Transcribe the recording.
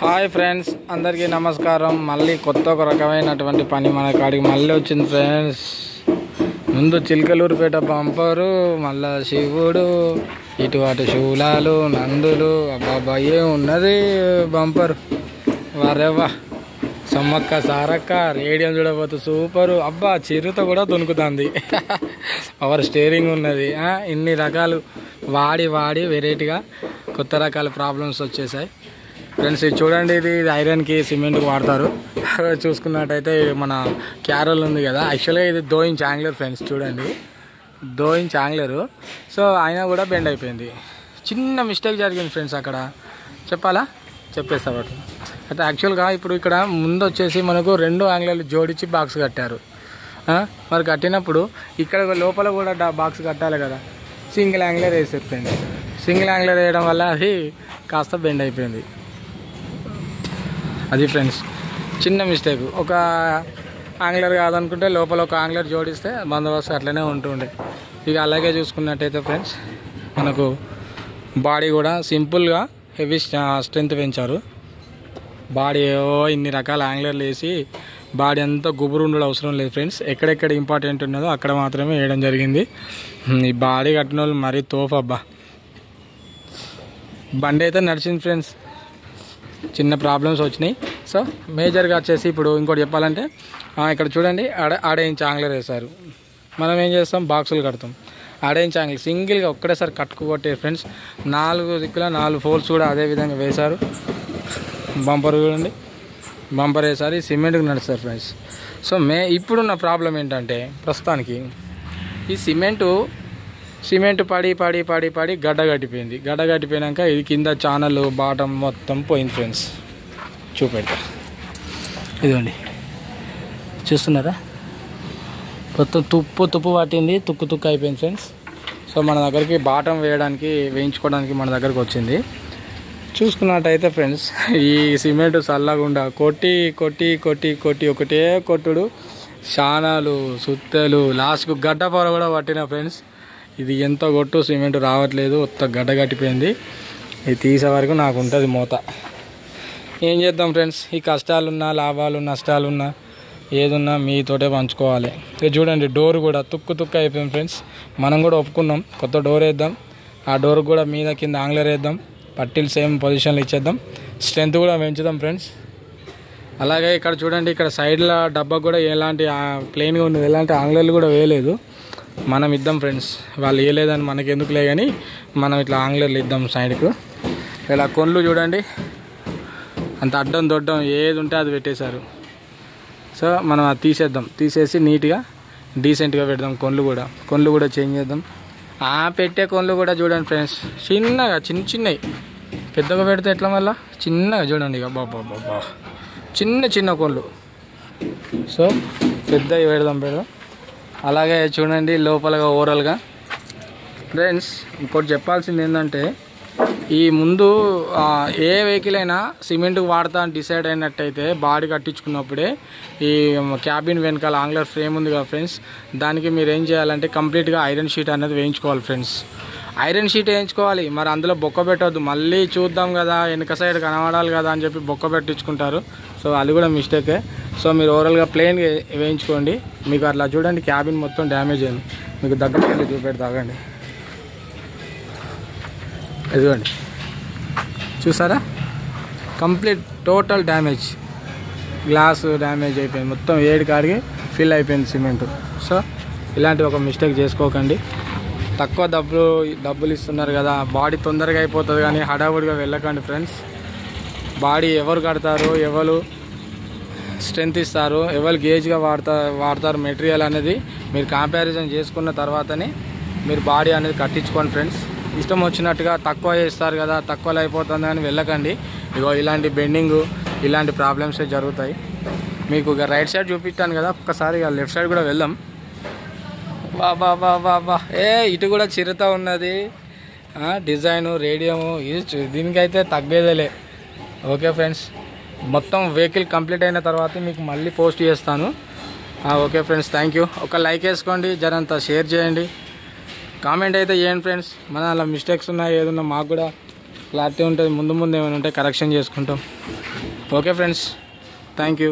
Hi friends, అందరికీ నమస్కారం. మళ్ళీ కొత్త ఒక రకమైనటువంటి పని మన కాడికి మళ్ళీ వచ్చింది ఫ్రెండ్స్. ముందు చిలకలూరుపేట బంపరు, మళ్ళా శివుడు, ఇటు అటు శూలాలు, నందులు, అబ్బాబ్బా ఏం ఉన్నది బంపర్. వరేవా సమ్మక్క సారక్క రేడియం చూడబోతు సూపరు. అబ్బా చిరుత కూడా దొనుకుతుంది. పవర్ స్టీరింగ్ ఉన్నది. ఇన్ని రకాలు వాడి వెరైటీగా కొత్త రకాల ప్రాబ్లమ్స్ వచ్చేసాయి ఫ్రెండ్స్. ఇది చూడండి, ఇది ఐరన్కి సిమెంట్కి వాడతారు. చూసుకున్నట్టయితే మన క్యారల్ ఉంది కదా, యాక్చువల్గా ఇది 2 ఇంచ్ యాంగ్లర్ ఫ్రెండ్స్. చూడండి 2 ఇంచ్ యాంగ్లరు. సో అయినా కూడా బెండ్ అయిపోయింది. చిన్న మిస్టేక్ జరిగింది ఫ్రెండ్స్. అక్కడ చెప్పాలా, చెప్పేస్తా వాటి. అయితే యాక్చువల్గా ఇప్పుడు ఇక్కడ ముందు వచ్చేసి మనకు 2 యాంగ్లర్లు జోడించి బాక్స్ కట్టారు. మరి కట్టినప్పుడు ఇక్కడ లోపల కూడా బాక్స్ కట్టాలి కదా. సింగిల్ యాంగ్లర్ వేసారు ఫ్రెండ్స్. సింగిల్ యాంగ్లర్ వేయడం వల్ల అది కాస్త బెండ్ అయిపోయింది. అది ఫ్రెండ్స్ చిన్న మిస్టేక్. ఒక యాంగ్లర్ కాదనుకుంటే లోపల ఒక యాంగ్లర్ జోడిస్తే బందోబస్తు అట్లనే ఉంటుండే. ఇక అలాగే చూసుకున్నట్టయితే ఫ్రెండ్స్, మనకు బాడీ కూడా సింపుల్గా హెవీ స్ట్రెంత్ పెంచారు. బాడీ ఇన్ని రకాల యాంగ్లర్లు వేసి బాడీ అంతా గుబురు ఉండడం అవసరం లేదు ఫ్రెండ్స్. ఎక్కడెక్కడ ఇంపార్టెంట్ ఉన్నదో అక్కడ మాత్రమే వేయడం జరిగింది. ఈ బాడీ కట్టిన వాళ్ళు మరీ తోఫబ్బా. బండి అయితే నడిచింది ఫ్రెండ్స్. చిన్న ప్రాబ్లమ్స్ వచ్చినాయి. సో మేజర్గా వచ్చేసి ఇప్పుడు ఇంకోటి చెప్పాలంటే, ఇక్కడ చూడండి, 1.5 ఇంచ్ యాంగ్లర్ వేశారు. మనం ఏం చేస్తాం, బాక్సులు కడతాం. 1.5 ఇంచ్ యాంగ్లర్ సింగిల్గా ఒక్కడేసారి కట్టుకుకొట్టే ఫ్రెండ్స్. 4 దిక్కుల 4 ఫోల్స్ కూడా అదే విధంగా వేశారు. బంపర్ చూడండి, బంపర్ వేసారు. సిమెంట్కి నడుస్తారు ఫ్రెండ్స్. సో ఇప్పుడున్న ప్రాబ్లం ఏంటంటే, ప్రస్తుతానికి ఈ సిమెంట్ పడి గడ్డ కట్టిపోయింది. గడ్డ కట్టిపోయాక ఇది కింద ఛానల్ బాటమ్ మొత్తం పోయింది ఫ్రెండ్స్. చూపెడతా, ఇదిగోండి, చూస్తున్నారా, మొత్తం తుప్పు పట్టింది, తుక్కు అయిపోయింది ఫ్రెండ్స్. సో మన దగ్గరికి బాటం వేయించుకోవడానికి మన దగ్గరకు వచ్చింది. చూసుకున్నట్టయితే ఫ్రెండ్స్, ఈ సిమెంట్ చల్లగుండా కొట్టి ఒకటే కొట్టుడు, చానాలు సుత్తలు, లాస్ట్కు గడ్డ పొర కూడా పట్టిన ఫ్రెండ్స్. ఇది ఎంత కొట్టు సిమెంట్ రావట్లేదు, మొత్తం గడ్డ కట్టిపోయింది. ఇది తీసే వరకు నాకు ఉంటుంది మోత. ఏం చేద్దాం ఫ్రెండ్స్, ఈ కష్టాలున్నా లాభాలు నష్టాలున్నా ఏదున్నా మీతోటే పంచుకోవాలి. ఇది చూడండి, డోర్ కూడా తుక్కు అయిపోయింది ఫ్రెండ్స్. మనం కూడా ఒప్పుకున్నాం, కొత్త డోర్ వేద్దాం. ఆ డోర్ కూడా మీద కింద యాంగ్లర్ వేద్దాం, పట్టీలు సేమ్ పొజిషన్లో ఇచ్చేద్దాం, స్ట్రెంత్ కూడా పెంచుదాం ఫ్రెండ్స్. అలాగే ఇక్కడ చూడండి, ఇక్కడ సైడ్ల డబ్బా కూడా ఎలాంటి ప్లెయిన్గా ఉన్నది, ఎలాంటి యాంగ్లర్లు కూడా వేయలేదు. మనం ఇద్దాం ఫ్రెండ్స్, వాళ్ళు వేయలేదని మనకి ఎందుకులే కానీ మనం ఇట్లా యాంగ్లర్లు ఇద్దాం సైడ్కు. ఇలా కొన్లు చూడండి, అంత అడ్డం దొడ్డం ఏది ఉంటే అది పెట్టేశారు. సో మనం అది తీసేసి నీట్గా డీసెంట్గా పెడదాం. కొన్లు కూడా చేంజ్ చేద్దాం. పెట్టే కొన్లు కూడా చూడండి ఫ్రెండ్స్, చిన్నగా చిన్నవి. పెద్దగా పెడితే ఎట్లా, మళ్ళీ చిన్నగా చూడండి. ఇక బాబా చిన్న కొన్లు. సో పెద్దవి పెడదాం. అలాగే చూడండి లోపలగా ఓవరాల్గా ఫ్రెండ్స్. ఇంకోటి చెప్పాల్సింది ఏంటంటే, ఈ ముందు ఏ వెహికల్ అయినా సిమెంట్ వాడతా అని డిసైడ్ అయినట్టయితే బాడీ కట్టించుకున్నప్పుడే ఈ క్యాబిన్ వెనకాల యాంగ్లర్ ఫ్రేమ్ ఉంది కదా ఫ్రెండ్స్, దానికి మీరు ఏం చేయాలంటే కంప్లీట్గా ఐరన్ షీట్ అనేది వేయించుకోవాలి ఫ్రెండ్స్. ఐరన్ షీట్ వేయించుకోవాలి. మరి అందులో బొక్క పెట్టవద్దు. మళ్ళీ చూద్దాం కదా, వెనక సైడ్ కనబడాలి కదా అని చెప్పి బొక్క పెట్టించుకుంటారు. సో అది కూడా మిస్టేకే. సో మీరు ఓవరాల్గా ప్లెయిన్గా వేయించుకోండి. మీకు అట్లా చూడండి, క్యాబిన్ మొత్తం డ్యామేజ్ అయింది. మీకు దగ్గరికి వెళ్ళి చూపెడతాగండి. ఇదిగోండి, చూసారా, complete total damage. Glass damage అయిపోయింది, మొత్తం 7 కాడికి ఫిల్ అయిపోయింది సిమెంట్. సో ఇలాంటి ఒక మిస్టేక్ చేసుకోకండి. తక్కువ డబ్బులు ఇస్తున్నారు కదా, బాడీ తొందరగా అయిపోతుంది కానీ హడావుడిగా వెళ్ళకండి ఫ్రెండ్స్. బాడీ ఎవరు కడతారు, ఎవరు స్ట్రెంత్ ఇస్తారు, ఎవరు గేజ్గా వాడతారు మెటీరియల్ అనేది మీరు కంపారిజన్ చేసుకున్న తర్వాతనే మీరు బాడీ అనేది కట్టించుకోండి ఫ్రెండ్స్. ఇష్టం వచ్చినట్టుగా తక్కువ చేస్తారు కదా, తక్కువలో అయిపోతుంది అని వెళ్ళకండి. ఇగో ఇలాంటి బెండింగు, ఇలాంటి ప్రాబ్లమ్సే జరుగుతాయి. మీకు ఇక రైట్ సైడ్ చూపిస్తాను కదా, ఒక్కసారి ఇక లెఫ్ట్ సైడ్ కూడా వెళ్దాం. బాబా ఇటు కూడా చిరుత ఉన్నది. డిజైను, రేడియము, దీనికైతే తగ్గేదేలే. ఓకే ఫ్రెండ్స్, మొత్తం వెహికల్ కంప్లీట్ అయిన తర్వాత మీకు మళ్ళీ పోస్ట్ చేస్తాను. Okay friends, thank you. ఒక లైక్ వేసుకోండి, జరంతా షేర్ చేయండి, కామెంట్ అయితే చేయండి ఫ్రెండ్స్. మన అలా మిస్టేక్స్ ఉన్నాయి ఏదన్నా మాకు కూడా క్లారిటీ ఉంటుంది. ముందు ఏమైనా ఉంటే కరెక్షన్ చేసుకుంటాం. Okay friends, thank you.